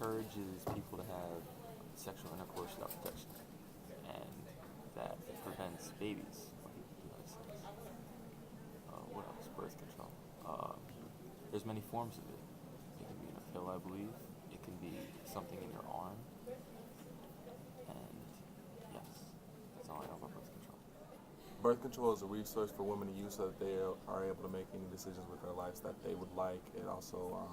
encourages people to have sexual intercourse without protection, and that it prevents babies from having sex. What else? Birth control. There's many forms of it. It can be in a pill, I believe. It can be something in your arm. And yes, that's all I know about birth control. Birth control is a resource for women to use so that they are able to make any decisions with their lives that they would like. It also,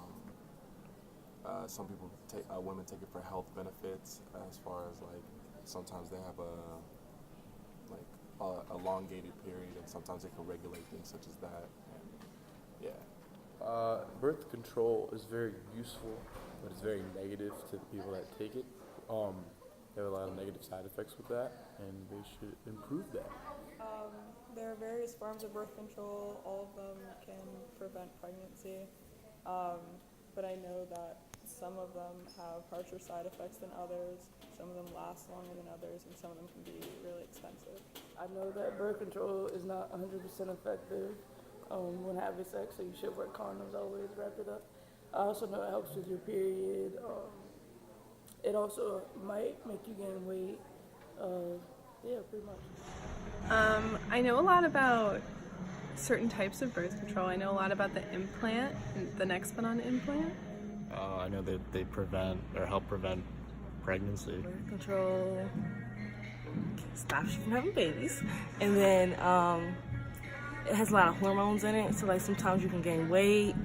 some people women take it for health benefits, as far as like sometimes they have a elongated period, and sometimes it can regulate things such as that. And yeah. Birth control is very useful, but it's very negative to the people that take it. There are a lot of negative side effects with that, and they should improve that. There are various forms of birth control. All of them can prevent pregnancy, but I know that some of them have harsher side effects than others. Some of them last longer than others, and some of them can be really expensive. I know that birth control is not 100% effective when having sex, so you should wear condoms always, wrap it up. I also know it helps with your period. It also might make you gain weight. Yeah, pretty much. I know a lot about certain types of birth control. I know a lot about the implant, the Nexplanon implant. I know that they prevent or help prevent pregnancy. Birth control stops you from having babies, and then it has a lot of hormones in it, so like sometimes you can gain weight.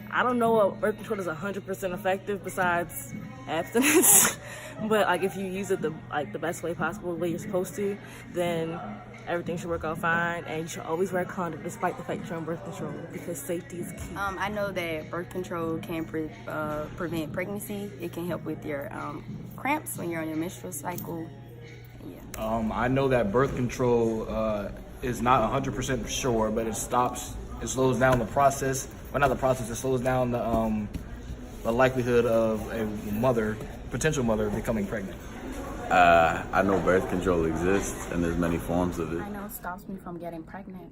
I don't know what birth control is 100% effective besides abstinence, but like if you use it the best way possible, the way you're supposed to, then everything should work out fine, and you should always wear a condom despite the fact you're on birth control, because safety is key. I know that birth control can prevent pregnancy. It can help with your cramps when you're on your menstrual cycle. Yeah. I know that birth control is not 100% sure, but it slows down the process. Well, not the process, it slows down the likelihood of a potential mother becoming pregnant. I know birth control exists, and there's many forms of it. I know it stops me from getting pregnant.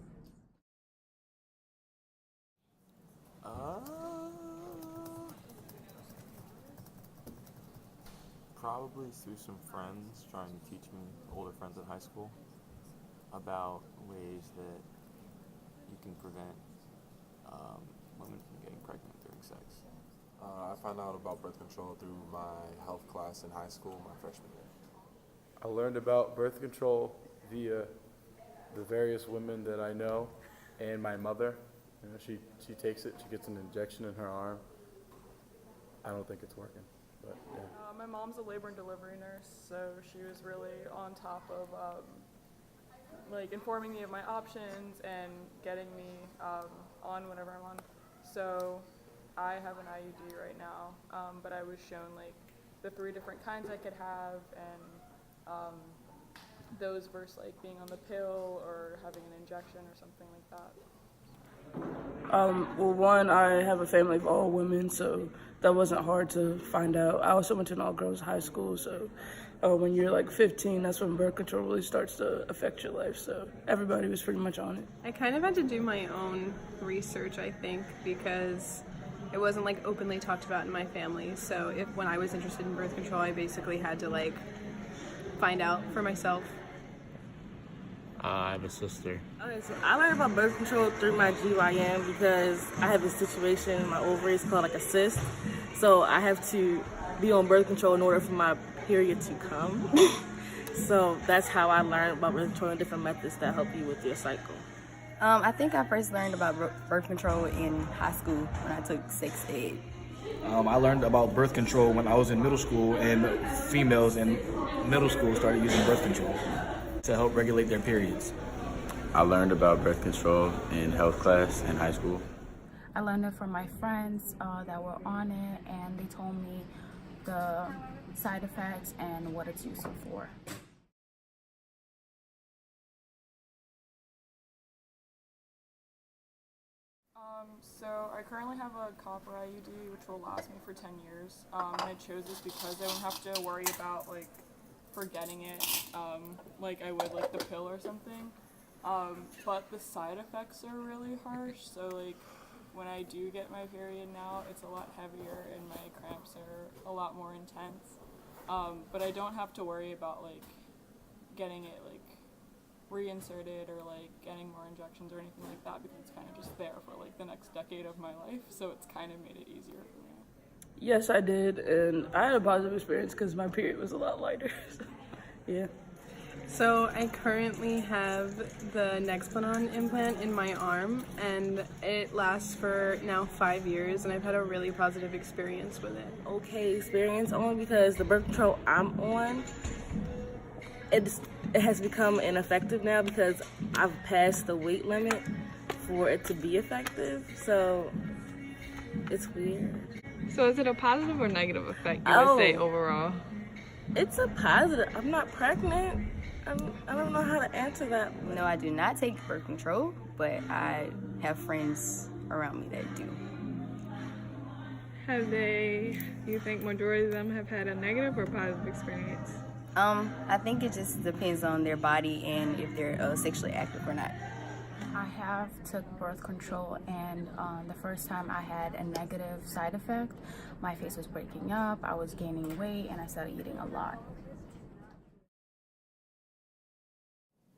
Probably through some friends trying to teach me, older friends in high school, about ways that you can prevent women from getting pregnant during sex. I found out about birth control through my health class in high school, my freshman year. I learned about birth control via the various women that I know and my mother. You know, she takes it, she gets an injection in her arm. I don't think it's working, but yeah. My mom's a labor and delivery nurse, so she was really on top of informing me of my options and getting me on whenever I'm on. So I have an IUD right now, but I was shown the 3 different kinds I could have, and those versus being on the pill or having an injection or something like that. Well, one, I have a family of all women, so that wasn't hard to find out. I also went to an all-girls high school, so when you're 15, that's when birth control really starts to affect your life, so everybody was pretty much on it. I kind of had to do my own research, I think, because it wasn't openly talked about in my family. So when I was interested in birth control, I basically had to find out for myself. I have a sister. Okay, so I learned about birth control through my GYN because I have a situation in my ovaries called a cyst. So I have to be on birth control in order for my period to come. So that's how I learned about birth control and different methods that help you with your cycle. I think I first learned about birth control in high school when I took sex ed. I learned about birth control when I was in middle school, and females in middle school started using birth control to help regulate their periods. I learned about birth control in health class in high school. I learned it from my friends that were on it, and they told me the side effects and what it's useful for. So I currently have a copper IUD, which will last me for 10 years. And I chose this because I don't have to worry about forgetting it, like I would the pill or something. But the side effects are really harsh. So when I do get my period now, it's a lot heavier and my cramps are a lot more intense. But I don't have to worry about like getting it like reinserted or like getting more injections or anything like that, because it's kind of just there for like the next decade of my life. So it's kind of made it easier for me. Yes, I did, and I had a positive experience because my period was a lot lighter. So, yeah. So I currently have the Nexplanon implant in my arm, and it lasts for now 5 years, and I've had a really positive experience with it. Okay experience only because the birth control I'm on, it has become ineffective now because I've passed the weight limit for it to be effective. So it's weird. So is it a positive or negative effect, you would say, overall? It's a positive. I'm not pregnant. I don't know how to answer that. No, I do not take birth control, but I have friends around me that do. Have they, do you think majority of them have had a negative or positive experience? I think it just depends on their body and if they're sexually active or not. I have took birth control, and the first time I had a negative side effect. My face was breaking up, I was gaining weight, and I started eating a lot.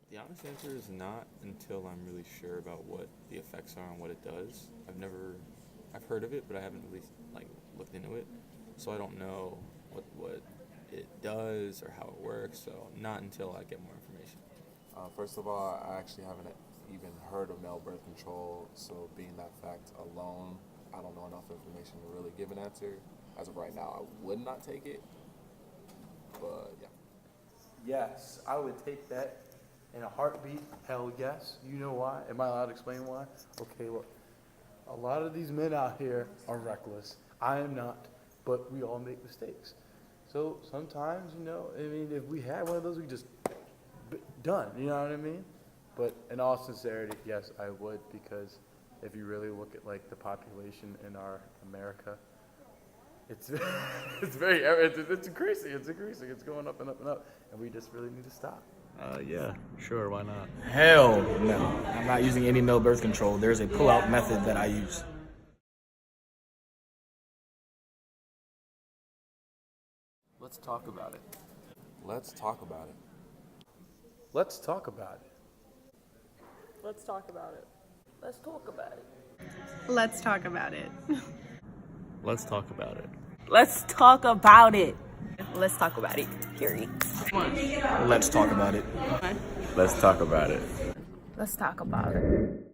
The honest answer is not until I'm really sure about what the effects are and what it does. I've heard of it, but I haven't really like looked into it, so I don't know what it does or how it works. So not until I get more information. First of all, I actually haven't even heard of male birth control, so being that fact alone, I don't know enough information to really give an answer. As of right now, I would not take it, but yeah. Yes, I would take that in a heartbeat. Hell yes. You know why? Am I allowed to explain why? Okay, look. A lot of these men out here are reckless. I am not, but we all make mistakes. So sometimes, you know, I mean, if we had one of those, we just done. You know what I mean? But in all sincerity, yes, I would, because if you really look at like the population in our America, it's it's increasing. It's going up and up and up, and we just really need to stop. Yeah, sure, why not? Hell no. I'm not using any male birth control. There's a pull-out method that I use. Let's talk about it. Let's talk about it. Let's talk about it. Let's talk about it. Let's talk about it. Let's talk about it. Let's talk about it. Let's talk about it. Let's talk about it, period. Let's talk about it. Let's talk about it. Let's talk about it.